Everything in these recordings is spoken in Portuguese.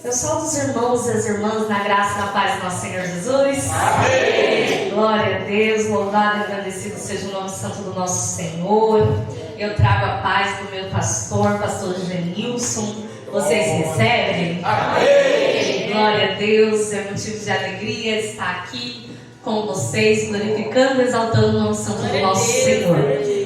Eu saúdo os irmãos e as irmãs na graça e na paz do nosso Senhor Jesus. Amém. Glória a Deus, louvado e agradecido seja o nome santo do nosso Senhor. Eu trago a paz do meu pastor Genilson. Vocês recebem? Amém. Glória a Deus, é motivo de alegria estar aqui com vocês, glorificando e exaltando o nome santo do nosso Senhor.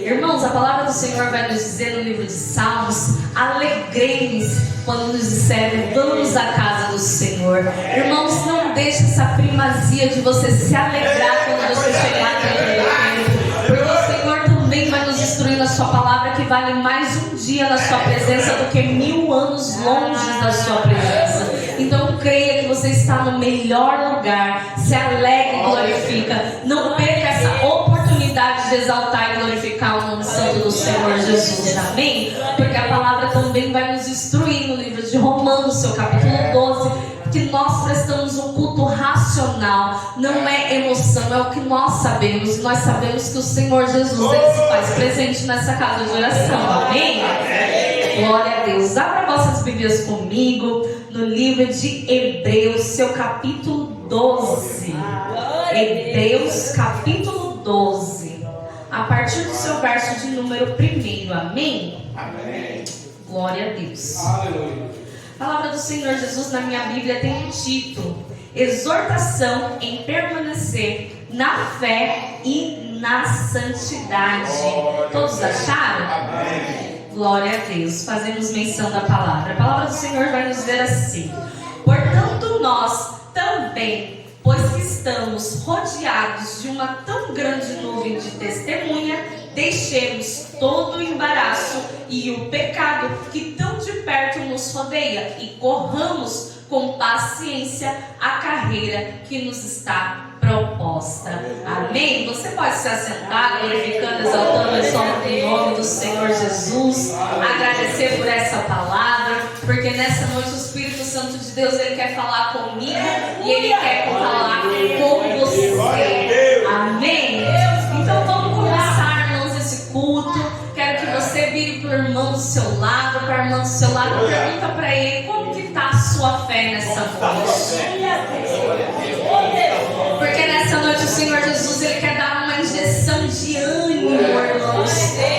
Irmãos, a palavra do Senhor vai nos dizer no livro de Salmos: alegrei-me quando nos disserem, vamos à casa do Senhor. Irmãos, não deixe essa primazia de você se alegrar quando você chegar dentro do templo, porque o Senhor também vai nos instruir na sua palavra que vale mais um dia na sua presença do que 1000 anos longe da sua presença. Então creia que você está no melhor lugar. Se alegre e glorifica. Não perca essa oportunidade de exaltar e glorificar o nome santo do Senhor Jesus. Amém? Porque a palavra também vai nos instruir no livro de Romanos, seu capítulo 12, que nós prestamos um culto racional. Não é emoção, é o que nós sabemos. E nós sabemos que o Senhor Jesus, ele se faz presente nessa casa de oração. Amém? Glória a Deus. Abra vossas Bíblias comigo no livro de Hebreus, seu capítulo 12. Hebreus, capítulo 12. A partir do seu verso de número 1. Amém? Amém. Glória a Deus. Aleluia. A palavra do Senhor Jesus na minha Bíblia tem um título: exortação em permanecer na fé e na santidade. Todos acharam? Amém. Glória a Deus. Fazemos menção da palavra. A palavra do Senhor vai nos dizer assim: portanto nós também, pois que estamos rodeados de uma tão grande nuvem de testemunha, deixemos todo o embaraço e o pecado que tão de perto nos rodeia e corramos com paciência a carreira que nos está proposta. Amém? Você pode se assentar, glorificando, exaltando o nome do Senhor Jesus. Agradecer por essa palavra, porque nessa noite o Espírito Santo de Deus, ele quer falar comigo e ele quer falar com você. Amém? Então vamos começar, irmãos, esse culto. Quero que você vire para o irmão do seu lado, para a irmã do seu lado, pergunta para ele como que está a sua fé nessa noite. Porque nessa noite o Senhor Jesus, ele quer dar uma injeção de ânimo, irmãos,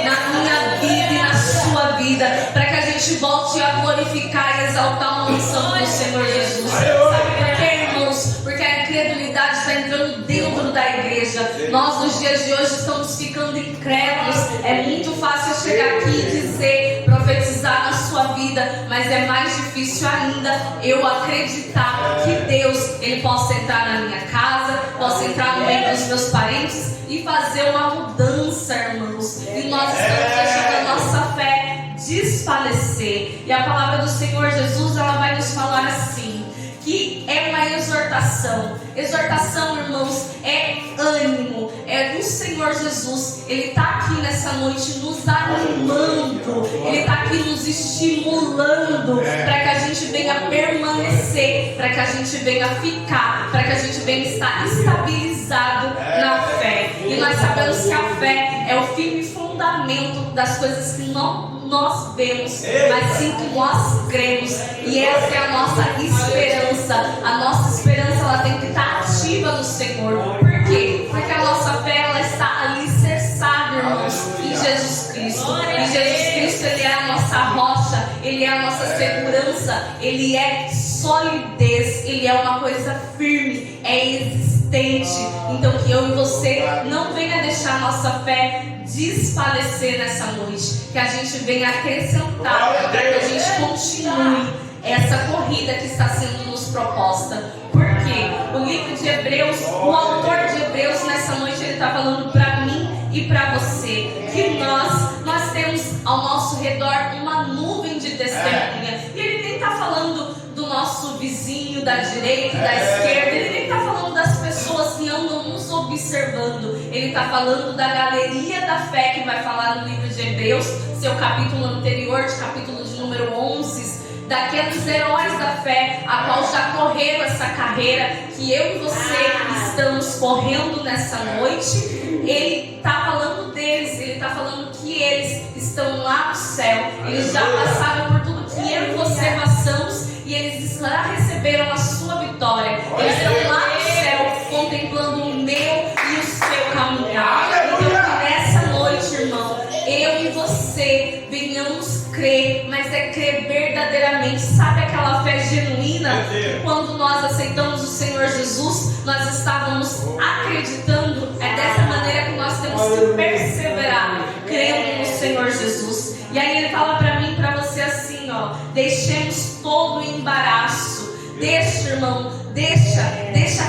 na minha vida e na sua vida, para que a gente volte a glorificar e exaltar o nome santo do Senhor Jesus. Sabe por quê, irmãos? Porque a incredulidade está entrando dentro da igreja. Nós nos dias de hoje estamos ficando incrédulos. É muito fácil chegar aqui e dizer, profetizar na sua vida, mas é mais difícil ainda eu acreditar que Deus, ele possa entrar na minha casa, possa entrar no meio dos meus parentes e fazer uma mudança, irmãos. E nós estamos deixando a nossa fé desfalecer. E a palavra do Senhor Jesus, ela vai nos falar assim, que é uma exortação. Exortação, irmãos, é ânimo. É o Senhor Jesus. Ele está aqui nessa noite nos animando. Ele está aqui nos estimulando para que a gente venha permanecer, para que a gente venha ficar, para que a gente venha estar estabilizado na fé. E nós sabemos que a fé é o firme fundamento das coisas que nós vemos, mas sim que nós cremos. E essa é a nossa esperança. A nossa esperança, ela tem que estar ativa no Senhor. Por quê? Porque a nossa fé, ela está alicerçada, irmãos, em Jesus Cristo. E Jesus Cristo, ele é a nossa rocha, ele é a nossa segurança, ele é solidez, ele é uma coisa firme, é existente. Então que eu e você não venha deixar a nossa fé desfalecer nessa noite, que a gente venha acrescentar, para que a gente continue essa corrida que está sendo nos proposta. Porque o livro de Hebreus, o autor de Hebreus nessa noite, ele está falando para mim e para você, que nós temos ao nosso redor uma nuvem de testemunha. E ele nem está falando do nosso vizinho da direita e da esquerda, ele nem está falando das pessoas que andam nos observando. Ele está falando da galeria da fé, que vai falar no livro de Hebreus, seu capítulo anterior, de capítulo de número 11, daqueles heróis da fé, a qual já correram essa carreira que eu e você estamos correndo nessa noite. Ele está falando deles, ele está falando que eles estão lá no céu, eles já passaram por tudo que eu e você passamos, e eles já receberam a sua vitória. Eles estão lá no céu, contemplando o meu e o seu caminhar. Então, que nessa noite, irmão, eu e você venhamos crer, mas é crer verdadeiramente. Sabe aquela fé genuína? Que quando nós aceitamos o Senhor Jesus, nós estávamos acreditando. É dessa maneira que nós temos que perseverar, crendo no Senhor Jesus. E aí ele fala para mim e para você assim, ó: deixemos todo o embaraço. Deixa, irmão, deixa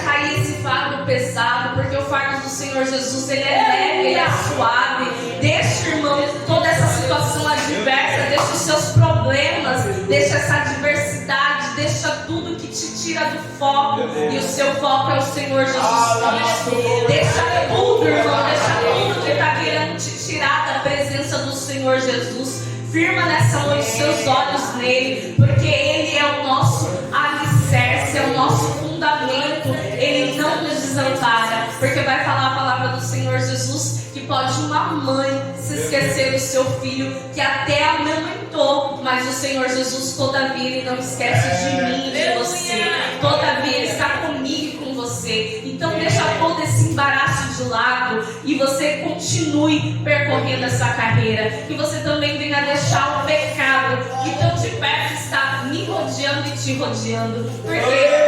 cair esse fardo pesado, porque o fardo do Senhor Jesus, ele é leve, ele é suave. Deixa, irmão, toda essa situação adversa, deixa os seus problemas, deixa essa adversidade, deixa tudo que te tira do foco, e o seu foco é o Senhor Jesus Cristo. Deixa tudo, irmão, deixa tudo que está querendo te tirar da presença do Senhor Jesus. Firma nessa noite seus olhos nele, porque ele é o nosso alicerce, é o nosso fundamento. Ele não nos desampara, porque vai falar a palavra do Senhor Jesus que pode uma mãe se esquecer do seu filho, que até amamentou, mas o Senhor Jesus, todavia, ele não esquece de mim e de você. Todavia, ele está comigo e com você. Então deixa todo esse embaraço de lado e você continue percorrendo essa carreira. Que você também venha deixar o pecado que tão de perto está me rodeando e te rodeando. Por quê?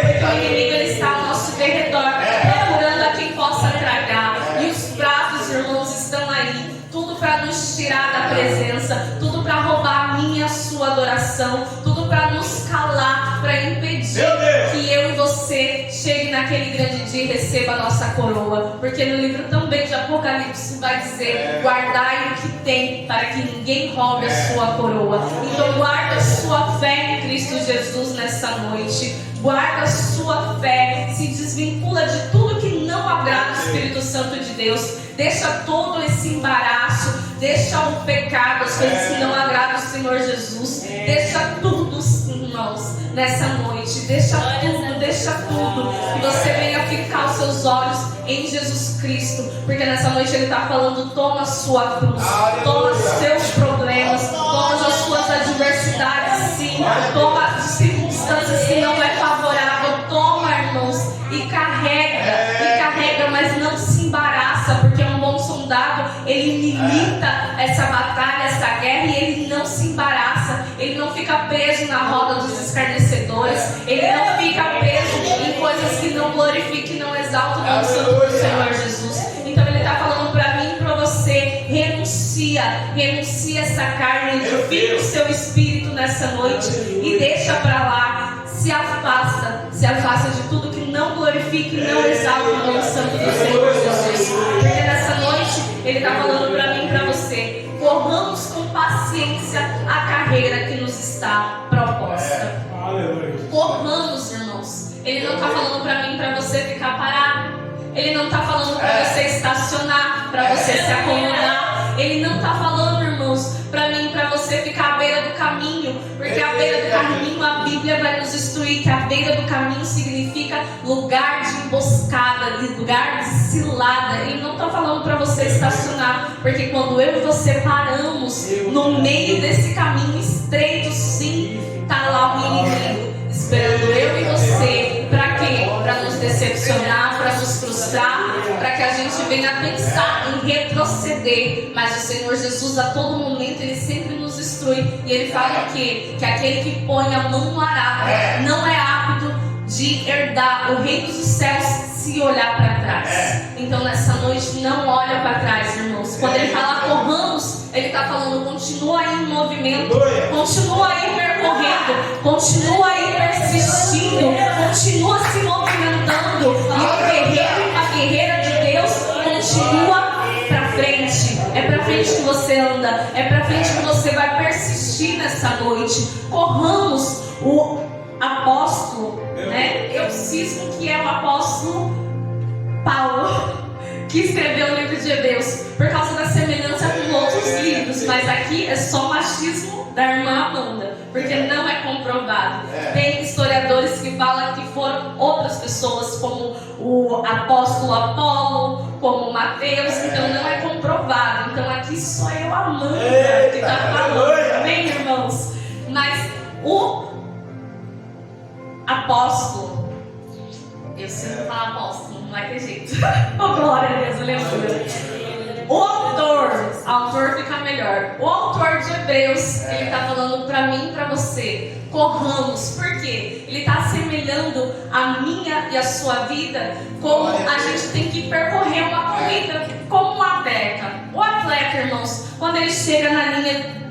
Porque o inimigo, ele está ao nosso derredor, procurando a quem possa tragar. E os pratos, irmãos, estão aí, tudo para nos tirar da presença, tudo para roubar a minha e a sua adoração, tudo para nos calar, para impedir que eu e você chegue naquele grande dia e receba a nossa coroa. Porque no livro também de Apocalipse vai dizer: guardai o que tem, para que ninguém roube a sua coroa. Então guarda a sua fé em Cristo Jesus nessa noite. Guarda a sua fé, se desvincula de tudo que não agrada o Espírito Santo de Deus. Deixa todo esse embaraço, deixa o pecado, as coisas que não agradam o Senhor Jesus. Deixa tudo, irmãos, nessa noite. Deixa tudo. Que você venha ficar os seus olhos em Jesus Cristo. Porque nessa noite ele está falando: toma a sua cruz, toma os seus problemas, toma as suas adversidades, sim. Toma as circunstâncias que não é favorável. Toma, irmãos, e carrega, mas não se embaraça, porque um bom soldado, ele milita essa batalha, essa guerra, e ele não se embaraça, ele não fica preso na roda dos escarnecedores, ele não fica preso em coisas que não glorificam e não exaltam o nome santo do Senhor Jesus. Então ele está falando para mim e para você: renuncia essa carne, edifica o seu espírito nessa noite e deixa para lá. Se afasta de tudo que não glorifica e não exalta o nome santo do Senhor Jesus. Porque nessa noite ele está falando para mim e para você: corramos com paciência a carreira que nos está proposta. Corramos, irmãos. Ele não está falando para mim e para você ficar parado. Ele não está falando para você estacionar, para você se acomodar. Ele não está falando, irmãos, para mim e para você ficar à beira do caminho. Porque à beira do caminho, a Bíblia vai nos instruir que a beira do caminho significa lugar de emboscada, lugar de cilada. Ele não está falando para você estacionar. Porque quando eu e você paramos no meio desse caminho estreito, sim, está lá o inimigo esperando eu e você. Para quê? Para nos decepcionar, para nos frustrar, para que a gente venha pensar em retroceder. Mas o Senhor Jesus, a todo momento, ele sempre nos instrui. E ele fala que aquele que põe a mão no arado não é apto de herdar o reino dos céus se olhar para trás. Então nessa noite não olha para trás, irmãos. Quando ele fala corramos, ele está falando: continua aí em movimento, continua aí percorrendo, continua aí persistindo, continua se movimentando. E o guerreiro e a guerreira de Deus continua para frente. É para frente que você anda, é para frente que você vai persistir nessa noite. Corramos. O apóstolo, né? Eu cismo que é o apóstolo Paulo que escreveu o livro de Hebreus, por causa da semelhança com outros livros, mas aqui é só machismo da irmã Amanda, porque não é comprovado. Tem historiadores que falam que foram outras pessoas, como o apóstolo Apolo, como Mateus, então não é comprovado. Então aqui só eu, Amanda, que está falando, amém, irmãos? Mas o apóstolo. Eu sempre falo apóstolo, não vai ter jeito. Oh, glória a Deus, aleluia. O autor fica melhor. O autor de Hebreus, ele está falando para mim e para você: corramos. Por quê? Ele está assemelhando a minha e a sua vida como a gente tem que percorrer uma corrida, como um atleta. O atleta, irmãos, quando ele chega na linha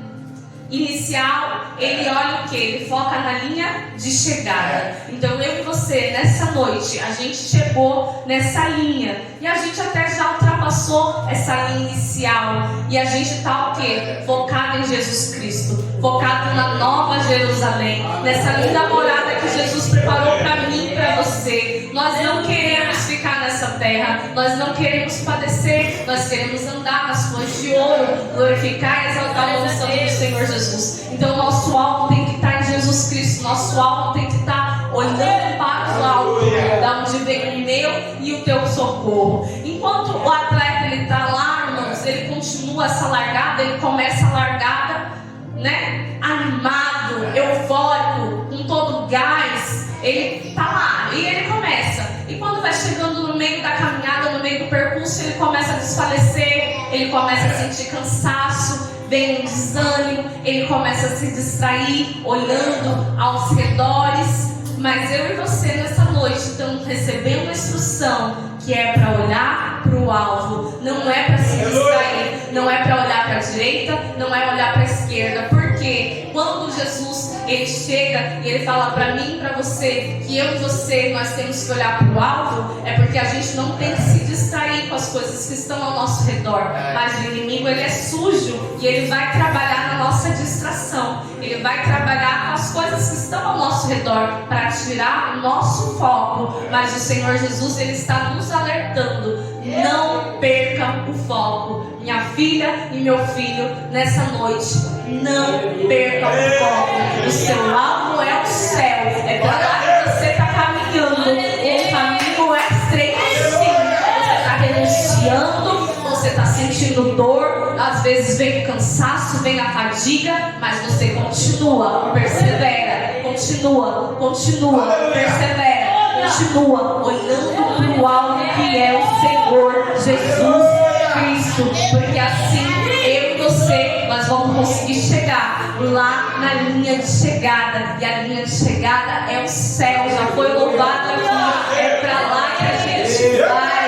inicial, ele olha o que? Ele foca na linha de chegada. Então eu e você, nessa noite, a gente chegou nessa linha e a gente até já ultrapassou essa linha inicial e a gente está o que? Focado em Jesus Cristo, focado na Nova Jerusalém, nessa linda morada que Jesus preparou para mim e para você. Nós não queremos ficar nessa terra, nós não queremos padecer, nós queremos andar nas ruas de ouro, glorificar e exaltar a unção do Senhor Jesus. Então nosso alvo tem que estar em Jesus Cristo, nosso alvo tem que estar olhando para o alto, da onde vem o meu e o teu socorro. Enquanto o atleta ele está lá, irmãos, ele continua essa largada, ele começa a largada, né? Animado, eufórico, com todo gás, ele está lá e ele começa. E quando vai chegando no meio da caminhada, no meio do percurso, ele começa a desfalecer, ele começa a sentir cansaço, vem um desânimo, ele começa a se distrair, olhando aos redores. Mas eu e você nessa noite estamos recebendo a instrução que é para olhar para o alvo, não é para se distrair, não é para olhar para a direita, não é olhar para a esquerda. Porque quando Jesus ele chega e ele fala para mim e para você que eu e você nós temos que olhar para o alvo, é porque a gente não tem que se distrair com as coisas que estão ao nosso redor. Mas o inimigo ele é sujo e ele vai trabalhar na nossa distração, ele vai trabalhar com as coisas que estão ao nosso redor para tirar o nosso foco. Mas o Senhor Jesus ele está nos alertando: não perca o foco. Minha filha e meu filho, nessa noite, não perca o foco. O seu alvo é o céu, é para lá que você está caminhando. O caminho é estreito, sim. Você está renunciando, você está sentindo dor, às vezes vem o cansaço, vem a fadiga, mas você continua, persevera, continua, persevera, continua olhando para o alvo que é o Senhor Jesus Cristo, porque assim eu e você nós vamos conseguir chegar lá na linha de chegada, e a linha de chegada é o céu. Já foi louvado aqui, é para lá que a gente vai.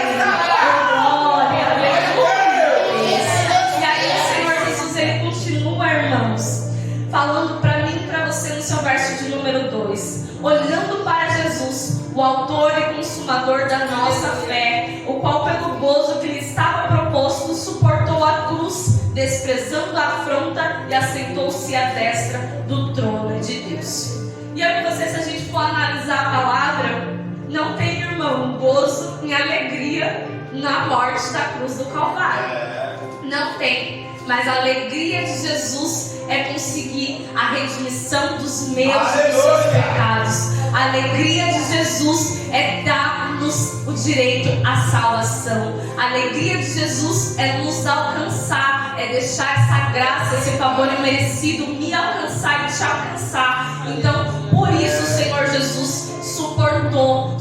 Glória, aleluia. E aí o Senhor Jesus ele continua, irmãos, falando para mim e para você no seu verso de número 2: olhando para Jesus, o autor e consumador da nossa fé, o qual pelo gozo que lhe estava proposto suportou a cruz, desprezando a afronta, e assentou-se à destra do trono de Deus. E eu e você, se a gente for analisar a palavra, não tem, irmão, gozo nem alegria na morte da cruz do Calvário. Não tem. Mas a alegria de Jesus é conseguir a redimissão dos meus e dos seus pecados. A alegria de Jesus é dar-nos o direito à salvação. A alegria de Jesus é nos alcançar, é deixar essa graça, esse favor imerecido me alcançar e te alcançar. Então, por isso o Senhor Jesus suportou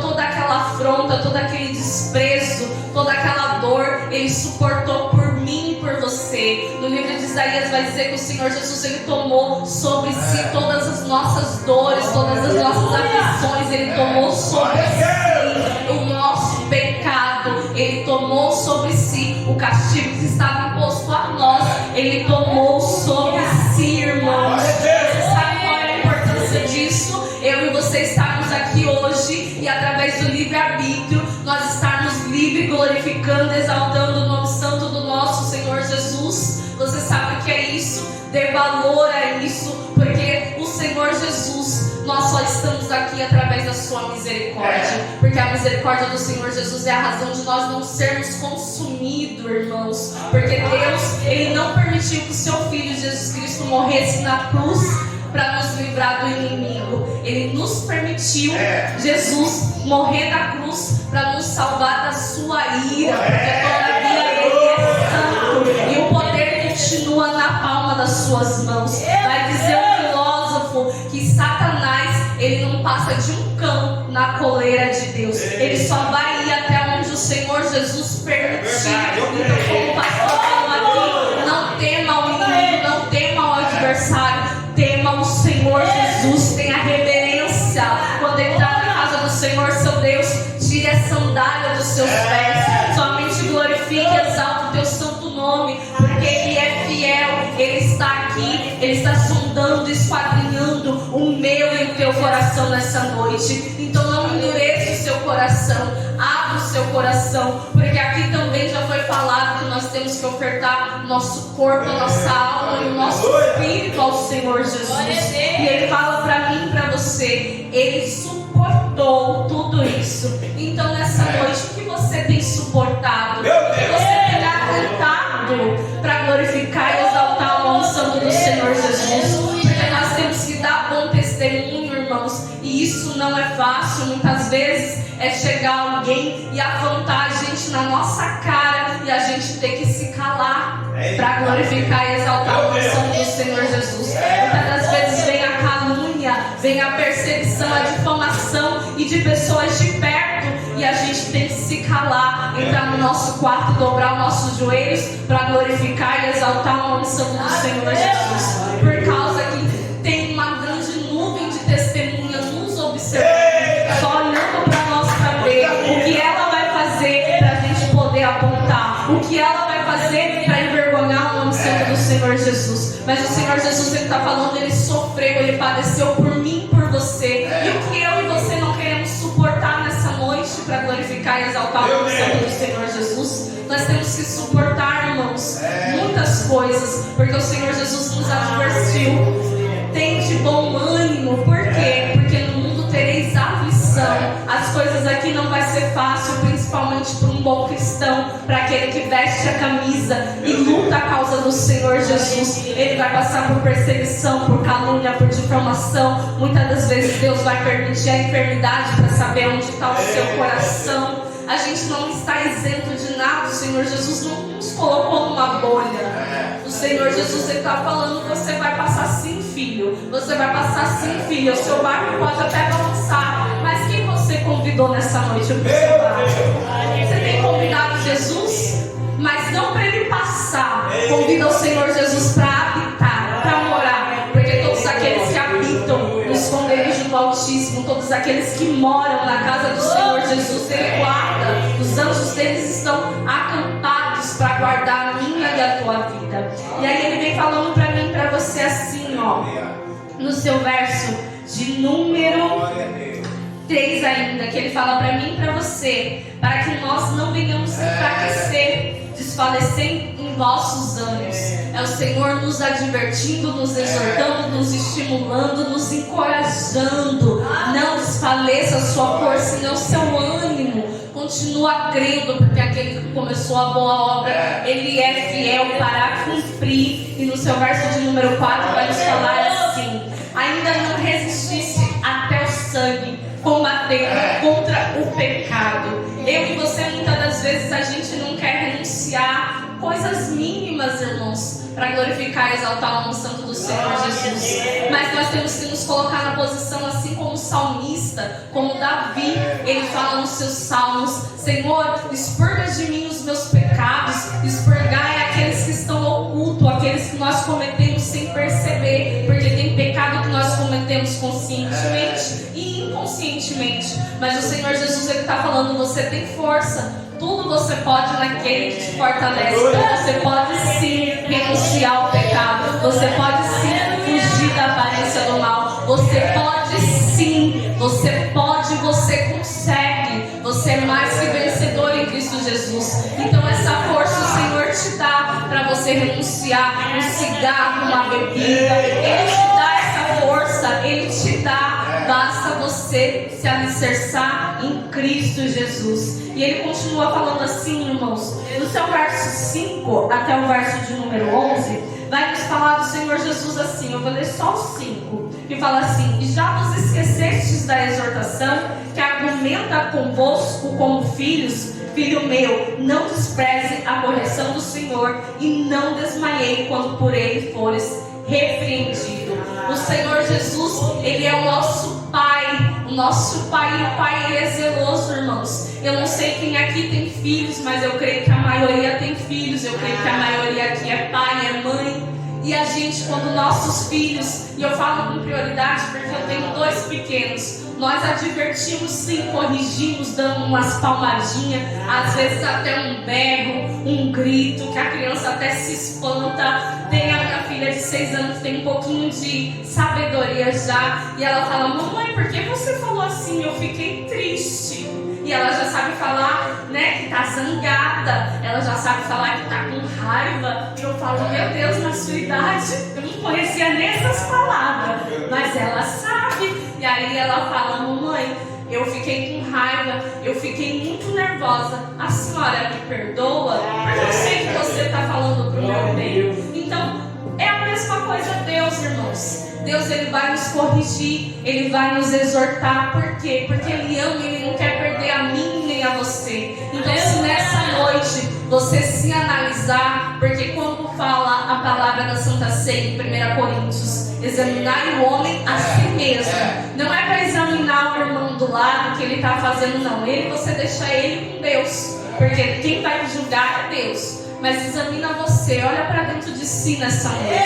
toda aquela afronta, todo aquele desprezo, toda aquela dor. Ele suportou por mim e por você. No livro de Isaías vai dizer que o Senhor Jesus ele tomou sobre si todas as nossas dores, todas as nossas aflições. Ele tomou sobre si o nosso pecado. Ele tomou sobre si o castigo que estava imposto a nós. Ele tomou sobre si, irmãos. Você sabe qual é a importância disso? Eu e você estarmos aqui hoje e através do livre-arbítrio nós estarmos livres, glorificando, exaltando o nome santo do nosso Senhor Jesus. Você sabe o que é isso? Dê valor a isso, porque o Senhor Jesus, nós só estamos aqui através da sua misericórdia, porque a misericórdia do Senhor Jesus é a razão de nós não sermos consumidos, irmãos, porque Deus, Ele não permitiu que o seu Filho Jesus Cristo morresse na cruz para nos livrar do inimigo. Ele nos permitiu, Jesus, morrer na cruz para nos salvar da sua ira, porque todavia Ele é santo e o poder continua na palma das suas mãos. Vai dizer o filósofo que Satanás ele não passa de um cão na coleira de Deus. Ele só vai ir até onde o Senhor Jesus permitir. Então, como o pastor falou aqui, não tema o inimigo, não tema o adversário, tema o Senhor Jesus, tenha reverência. Quando entrar na casa do Senhor, seu Deus, tire a sandália dos seus pés, somente glorifique e exalte o teu santo nome, porque Ele é fiel, Ele está aqui, Ele está sondando, esquadrinhando o meu e o teu coração nessa noite. Então não endureça o seu coração, abra o seu coração, porque aqui também já foi falado que nós temos que ofertar nosso corpo, a nossa alma e o nosso espírito ao Senhor Jesus. E Ele fala para mim e para você, Ele suportou tudo isso. Então nessa noite, o que você tem suportado? O que você tem aguentado para glorificar e exaltar o nome santo do Senhor Jesus? Porque nós temos que dar bom testemunho, irmãos, e isso não é fácil. Muitas vezes é chegar alguém e afrontar a gente na nossa cara e a gente ter que se calar para glorificar e exaltar o nome santo do Senhor Jesus. Muitas das vezes vem a calúnia, vem a perseguição, a difamação e de pessoas de perto, e a gente tem que se calar, entrar no nosso quarto, dobrar os nossos joelhos para glorificar e exaltar o nome santo do Senhor Jesus, por causa que tem uma grande nuvem de testemunhas nos observando, só olhando para nós para ver o que ela vai fazer para a gente poder apontar, o que ela vai fazer para envergonhar o nome santo do Senhor Jesus. Mas o Senhor Jesus, Ele está falando, Ele sofreu, Ele padeceu por mim, por você, e o que eu e você não queremos suportar nessa noite para glorificar e exaltar o nome santo do Senhor Jesus? Nós temos que suportar, irmãos, muitas coisas, porque o Senhor Jesus nos advertiu. Tem de bom ânimo, por quê? Porque no mundo tereis aflição. As coisas aqui não vai ser fácil, principalmente para um bom cristão, para aquele que veste a camisa e luta a causa do Senhor Jesus. Ele vai passar por perseguição, por calúnia, por difamação. Muitas das vezes Deus vai permitir a enfermidade para saber onde está o seu coração. A gente não está isento de nada. O Senhor Jesus não nos colocou numa bolha. O Senhor Jesus está falando, você vai passar sim, filho. Você vai passar sim, filho. O seu barco pode até balançar, mas quem você convidou nessa noite para o seu barco? Você tem convidado Jesus, mas não para Ele passar. Convida o Senhor Jesus para habitar, para morar. Porque todos aqueles que habitam no esconderijo do Altíssimo, todos aqueles que moram na casa do Senhor Jesus, Ele guarda. Os anjos deles estão acampados para guardar a minha e a tua vida. E aí Ele vem falando para mim e para você assim, ó, no seu verso de número 3 ainda, que Ele fala para mim e para você, para que nós não venhamos enfraquecer, desfalecer em vossos ânimos. É o Senhor nos advertindo, nos exortando, nos estimulando, nos encorajando. Não desfaleça a sua força e não seu ânimo. Continua crendo, porque aquele que começou a boa obra, Ele é fiel para cumprir. E no seu verso de número 4 vai nos falar assim: ainda não resistisse até o sangue, combatendo contra o pecado. Eu e você, muitas das vezes, a gente não quer renunciar coisas mínimas, irmãos, para glorificar e exaltar o nome santo do Senhor Jesus. Mas nós temos que nos colocar na posição, assim como o salmista, como Davi. Ele fala nos seus salmos: Senhor, expurga de mim os meus pecados, expurgai aqueles que estão ocultos, aqueles que nós cometemos sem perceber, porque tem pecado que nós cometemos conscientemente e inconscientemente. Mas o Senhor Jesus, Ele está falando: você tem força. Tudo você pode naquele que te fortalece. Então você pode sim renunciar ao pecado. Você pode sim fugir da aparência do mal. Você pode sim. Você pode, você consegue. Você é mais que vencedor em Cristo Jesus. Então essa força o Senhor te dá para você renunciar um cigarro, uma bebida. Ele te dá essa força. Ele te dá. Basta você se alicerçar em Cristo Jesus. E Ele continua falando assim, irmãos, no seu verso 5 até o verso de número 11, vai nos falar do Senhor Jesus assim. Eu vou ler só o 5, que fala assim: e já vos esquecestes da exortação que argumenta convosco como filhos? Filho meu, não despreze a correção do Senhor, e não desmaiei quando por Ele fores repreendido. O Senhor Jesus, Ele é o nosso Pai. nosso Pai, o Pai, Ele é zeloso, irmãos. Eu não sei quem aqui tem filhos, mas eu creio que a maioria tem filhos. Eu creio que a maioria aqui é pai, é mãe. E a gente, quando nossos filhos, e eu falo com prioridade porque eu tenho 2 pequenos, nós advertimos sim, corrigimos, dando umas palmadinhas, às vezes até um berro, um grito, que a criança até se espanta. Tem a minha filha de 6 anos, tem um pouquinho de sabedoria já, e ela fala: mamãe, por que você falou assim? Eu fiquei triste. E ela já sabe falar, né, que tá zangada. Ela já sabe falar que tá com raiva. E eu falo: meu Deus, na sua idade, eu não conhecia nem essas palavras. Mas ela sabe. E aí ela fala: mamãe, eu fiquei com raiva, eu fiquei muito nervosa. A senhora me perdoa? Porque eu sei que você tá falando pro meu bem. Então, é a mesma coisa Deus, irmãos. Deus, Ele vai nos corrigir, Ele vai nos exortar. Por quê? Porque Ele ama, Ele não quer perder a mim nem a você. Então, se nessa noite você se analisar, porque quando fala a palavra da Santa Ceia em 1 Coríntios, examinar o homem a si mesmo, não é para examinar o irmão do lado que ele está fazendo, não. Você deixa ele com Deus, porque quem vai julgar é Deus. Mas examina você, olha para dentro de si nessa noite.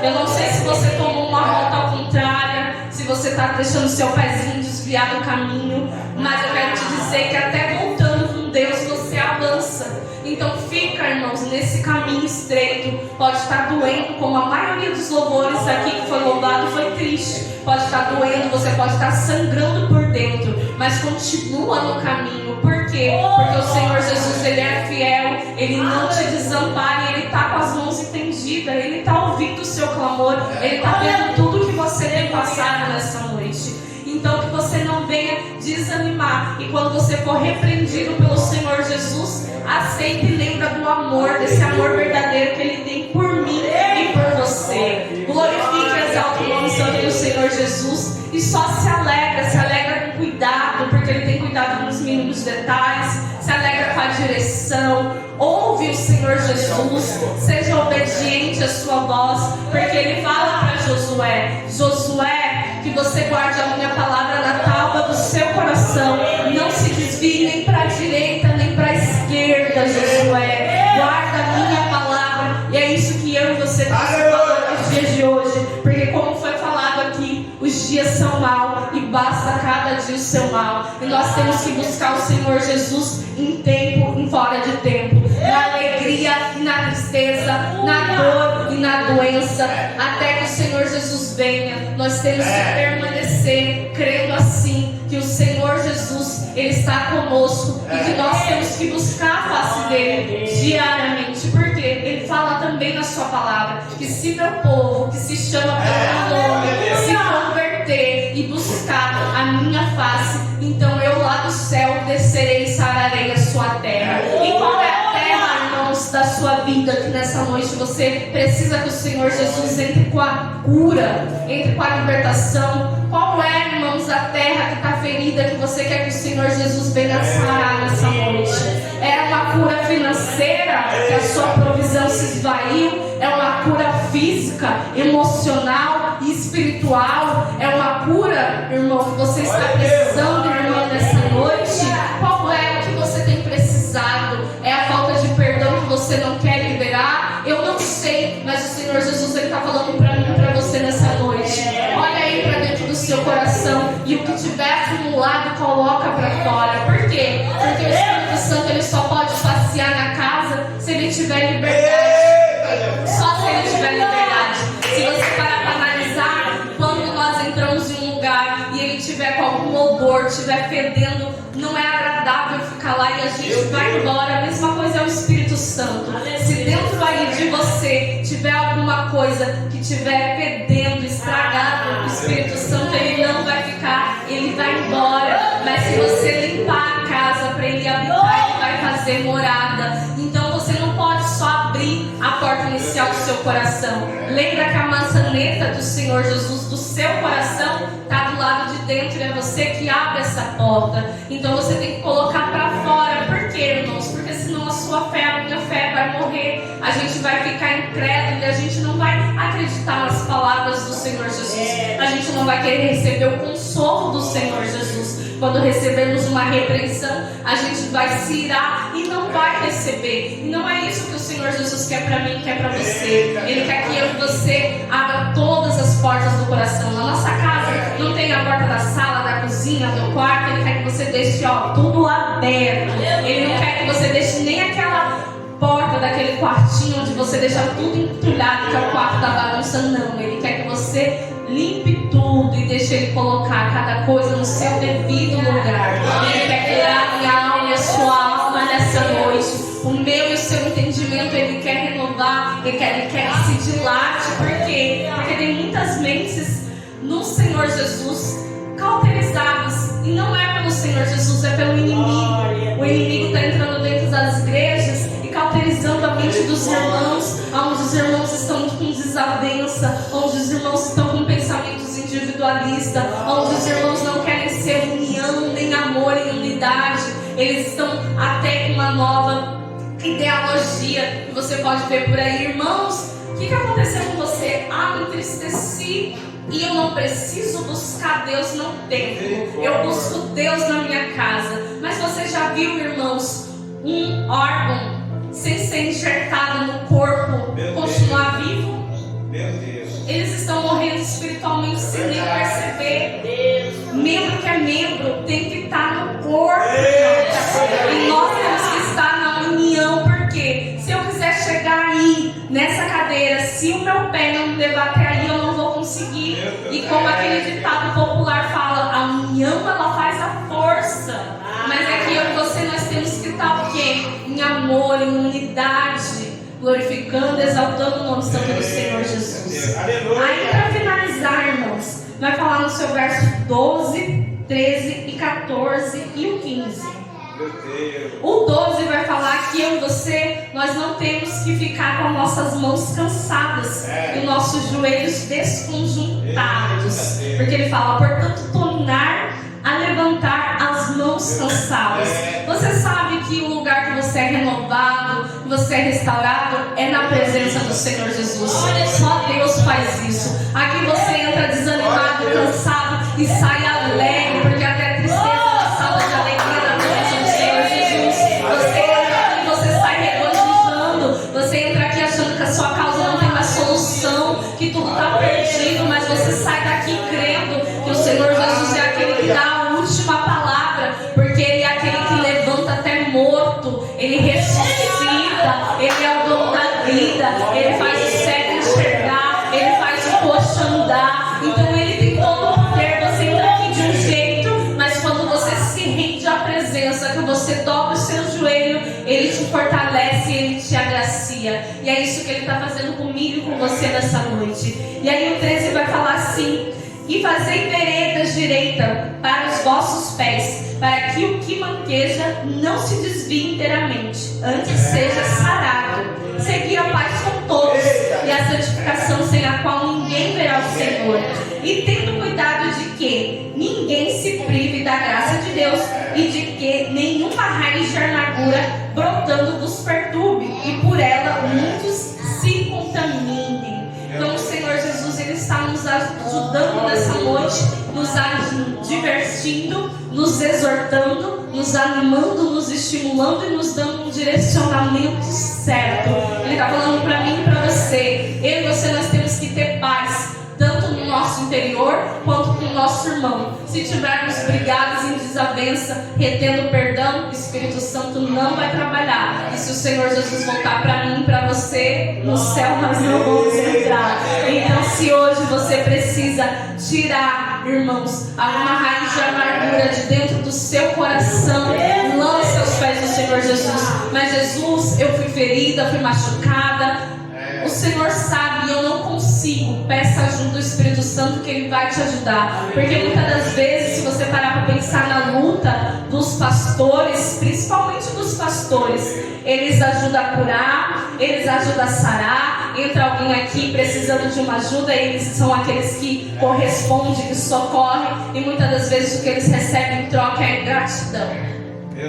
Eu não sei se você tomou uma rota ao contrário, se você está deixando seu pezinho desviar do caminho, mas eu quero te dizer que até voltando com Deus você avança. Então fica, irmãos, nesse caminho estreito. Pode estar doendo, como a maioria dos louvores aqui que foi louvado foi triste. Pode estar doendo, você pode estar sangrando por dentro, mas continua no caminho. Por quê? Porque o Senhor Jesus, Ele é fiel, Ele não te desampara, Ele está com as mãos estendidas, Ele está ouvindo o seu clamor, Ele está vendo tudo que você tem passado nessa noite. Então que você não venha desanimar. E quando você for repreendido pelo Senhor Jesus, aceite e lembra do amor, desse amor verdadeiro que Ele tem por mim e por você. Glorifique e exalte o nome santo do Senhor Jesus. E só se alegra com cuidado, porque Ele tem cuidado nos mínimos detalhes. Se alegra com a direção. Ouve o Senhor Jesus, seja obediente à sua voz, porque Ele fala para Josué: Josué, que você guarde a minha palavra na tábua do seu coração, não se desvie nem para a direita nem para a esquerda. Josué, guarda a minha palavra. E é isso que eu e você precisamos falar nos dias de hoje, porque como foi falado aqui, os dias são maus e basta cada dia o seu mal. E nós temos que buscar o Senhor Jesus em tempo, em fora de tempo, na alegria e na tristeza, na dor e na doença, até que o Senhor Jesus venha. Nós temos que permanecer crendo assim, que o Senhor Jesus, Ele está conosco, e que nós temos que buscar a face dEle diariamente, porque Ele fala também na sua palavra, que se meu povo, que se chama pelo meu nome, se converter e buscar a minha face, então eu lá do céu descerei e sararei a sua terra. E qual é a terra, irmãos, da sua vida? Que nessa noite você precisa que o Senhor Jesus entre com a cura, entre com a libertação. Qual é, irmãos, a terra que está ferida, que você quer que o Senhor Jesus venha sarar nessa noite? É uma cura financeira, que a sua provisão se esvaiu? É uma cura física, emocional e espiritual? É uma cura, irmão, que você está precisando, irmã, nessa noite? Qual é o que você tem precisado? É a falta de perdão que você não quer liberar? Eu não sei, mas o Senhor Jesus está falando para mim e para você nessa noite. Olha aí para dentro do seu coração, e o que tiver acumulado, coloca para fora. Por quê? Porque o Espírito Santo, ele só pode passear na casa se ele tiver liberdade. Só se ele tiver liberdade. Se você parar para analisar, quando nós entramos em um lugar e ele tiver com algum odor, estiver fedendo, não é agradável ficar lá e a gente vai embora. A mesma coisa é o Espírito Santo. Se dentro aí de você tiver alguma coisa que estiver fedendo, estragado, o Espírito Santo, ele não vai ficar, ele vai embora. Mas se você limpar a casa para ele habitar, ele vai fazer morada. Então você não pode só abrir a porta inicial do seu coração. Lembra que a maçaneta do Senhor Jesus, do seu coração, está do lado de dentro, e é você que abre essa porta. Então você tem que colocar para fora. Por quê, irmãos? Porque senão a sua fé, a minha fé vai morrer. A gente vai ficar incrédulo e a gente não vai acreditar nas palavras do Senhor Jesus. A gente não vai querer receber o consolo do Senhor Jesus. quando recebermos uma repreensão, a gente vai se irar e não vai receber. E não é isso que o Senhor Jesus quer para mim, quer para você. Ele quer que eu e você abra todas as portas do coração. Na nossa casa não tem a porta da sala, da cozinha, do quarto. Ele quer que você deixe tudo aberto. Ele não quer que você deixe nem aquela porta daquele quartinho onde você deixa tudo entulhado, que é o quarto da bagunça. Não, ele quer que você limpe tudo e deixe ele colocar cada coisa no seu devido lugar. Ele quer curar a minha alma e a sua alma nessa noite. O meu e o seu entendimento ele quer renovar, ele quer que se dilate. Por quê? Porque tem muitas mentes no Senhor Jesus cauterizadas, e não é pelo Senhor Jesus, é pelo inimigo. O inimigo está entrando dentro das igrejas e cauterizando a mente dos irmãos, onde os irmãos estão com desavença, onde os irmãos estão com pensamentos individualistas, onde os irmãos não querem ser união, nem amor em unidade. Eles estão até com uma nova ideologia que você pode ver por aí. Irmãos, o que aconteceu com você? Me entristeci e eu não preciso buscar Deus no templo, eu busco Deus na minha casa. Mas você já viu, irmãos, um órgão sem ser enxertado no corpo continuar vivo? Meu Deus. Eles estão morrendo espiritualmente sem nem perceber. Membro que é membro tem que estar no corpo, e nós temos que estar na união. Porque se eu quiser chegar aí nessa cadeira, se o meu pé não me levar até aí, eu não vou conseguir. E como aquele ditado popular fala, a união ela faz a força. Mas aqui eu e você nós temos que estar o quê? Em amor, em unidade, glorificando, exaltando o nome santo do Senhor Jesus. Aí para finalizar, irmãos, vai falar no seu verso 12, 13 e 14 e o 15. O 12 vai falar que eu e você, nós não temos que ficar com nossas mãos cansadas e nossos joelhos desconjuntados. Porque ele fala, portanto, tornar a levantar as mãos cansadas. Você sabe que o lugar que você é renovado, que você é restaurado, é na presença do Senhor Jesus. Só Deus faz isso. Aqui você entra desanimado, cansado e sai alegre, porque até a tristeza é salva de alegria na presença do Senhor Jesus. Você entra aqui e você sai regozijando. Você entra aqui achando que a sua causa não tem mais solução, que tudo está perdido, mas você sai daqui crendo que o Senhor Jesus é aquele que dá a última palavra, porque Ele é aquele que levanta até morto, Ele ressuscita, Ele é o dono da vida, Ele faz o cego enxergar, Ele faz o coxo andar. Então Ele tem todo o poder. Você entra aqui de um jeito, mas quando você se rende à presença, que você dobra o seu joelho, Ele te fortalece, Ele te agracia. E é isso que Ele está fazendo comigo e com você nessa noite. E aí o 13 vai falar assim: e fazei veredas direita para os vossos pés, para que o que manqueja não se desvie inteiramente, antes seja sarado. Segui a paz com todos e a santificação, sem a qual ninguém verá o Senhor. E tendo cuidado de que ninguém se prive da graça de Deus, e de que nenhuma raiz de amargura brotando vos perturbe, e por ela muitos se contaminem. Então o Senhor Jesus, Ele está nos ajudando nessa noite, nos divertindo, nos exortando, nos animando, nos estimulando e nos dando um direcionamento certo. Ele está falando para mim e para você. Eu e você, nós temos que ter paz, tanto no nosso interior quanto com o nosso irmão. Se tivermos brigados em desavença, retendo perdão, o Espírito Santo não vai trabalhar. E se o Senhor Jesus voltar para mim e para você, no céu nós não vamos entrar. Então, se hoje você precisa tirar, irmãos, alguma raiz de amargura de dentro do seu coração, lance aos pés do Senhor Jesus. Mas Jesus, eu fui ferida, fui machucada. O Senhor sabe, eu não consigo. Peça ajuda do Espírito Santo, que Ele vai te ajudar. Porque muitas das vezes, se você parar para pensar na luta dos pastores, principalmente dos pastores, eles ajudam a curar, eles ajudam a sarar. Entra alguém aqui precisando de uma ajuda, eles são aqueles que correspondem, que socorrem. E muitas das vezes o que eles recebem em troca é gratidão.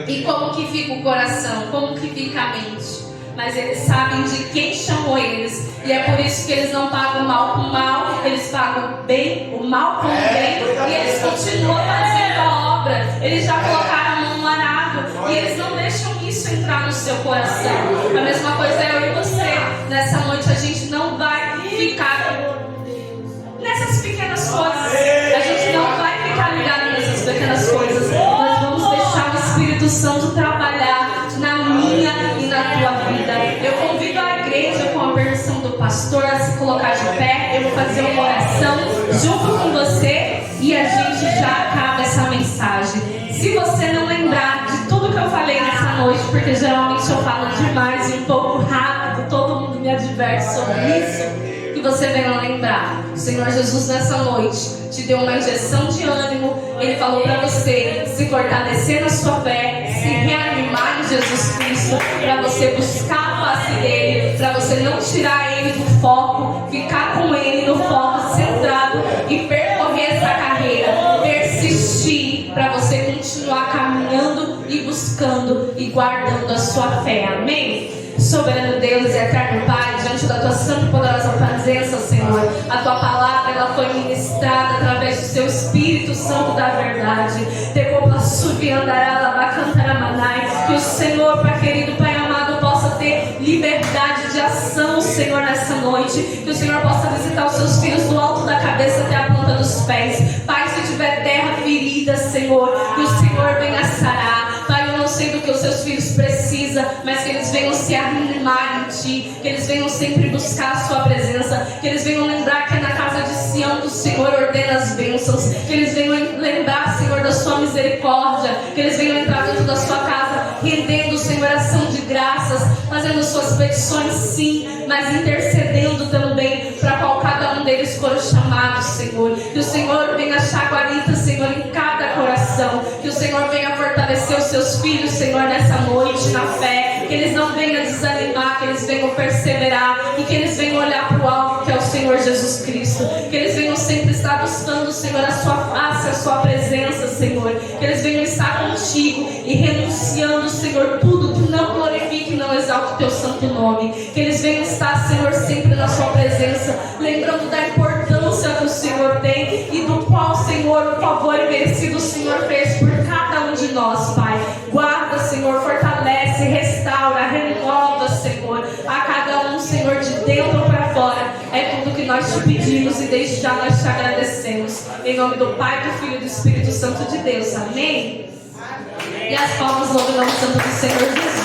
E como que fica o coração? Como que fica a mente? Mas eles sabem de quem chamou eles. E é por isso que eles não pagam mal com mal. Eles pagam bem, o mal com o bem. E eles continuam fazendo a obra. eles já colocaram a mão no arado e eles não deixam isso entrar no seu coração. A mesma coisa é eu e você. Nessa noite a gente não vai ficar nessas pequenas coisas. A gente não vai ficar ligado nessas pequenas coisas. Nós vamos deixar o Espírito Santo trabalhar na minha e na tua vida. Eu convido a igreja, com a permissão do pastor, a se colocar de pé. Eu vou fazer uma oração junto com você e a gente já acaba essa mensagem. Se você não lembrar de tudo que eu falei nessa noite, porque geralmente eu falo demais e um pouco rápido, todo mundo me adverte sobre isso, que você venha lembrar. O Senhor Jesus nessa noite te deu uma injeção de ânimo. Ele falou para você se fortalecer na sua fé, se reanimar em Jesus Cristo, para você buscar a face dele, para você não tirar ele do foco, ficar com ele no foco centrado e percorrer essa carreira, persistir, para você continuar caminhando e buscando e guardando a sua fé. Amém? Soberano Deus e eterno Pai, diante da tua santa e poderosa presença, Senhor, a tua palavra ela foi ministrada através do seu Espírito Santo da verdade. Que o Senhor, Pai querido, Pai amado, possa ter liberdade de ação, Senhor, nessa noite. Que o Senhor possa visitar os seus filhos do alto da cabeça até a ponta dos pés. Pai, se tiver terra ferida, Senhor, que o Senhor venha sarar. Pai, eu não sei do que os seus filhos precisam, mas que eles venham se animar em Ti, que eles venham sempre buscar a Sua presença, que eles venham lembrar que é na casa de Sião que o Senhor ordena as bênçãos, que eles venham lembrar, Senhor, da Sua misericórdia, que eles venham entrar dentro da Sua casa, rendendo, Senhor, ação de graças, fazendo suas petições sim, mas intercedendo também para qual cada um deles for chamado, Senhor. Que o Senhor venha achar guarita, Senhor, em cada coração, que o Senhor venha fortalecer os seus filhos, Senhor, nessa noite, na fé, que eles não venham desanimar, que eles venham perseverar e que eles venham olhar para o alto, que é o Senhor Jesus Cristo, que eles venham sempre estar buscando, Senhor, a Sua face, a Sua presença, Senhor, que eles venham estar contigo e renunciando, Senhor, tudo que não glorifique e não exalte o Teu santo nome, que eles venham estar, Senhor, sempre na Sua presença, lembrando da importância que o Senhor tem e do qual, Senhor, o favor imerecido o Senhor fez por cada um de nós, Pai. Guarda, Senhor, fortalece, restaura, renova, Senhor, a cada um, Senhor, de dentro para fora. É tudo que nós te pedimos e desde já nós te agradecemos. Em nome do Pai, do Filho e do Espírito Santo de Deus. Amém? E as palmas louvam o nome santo do Senhor Jesus.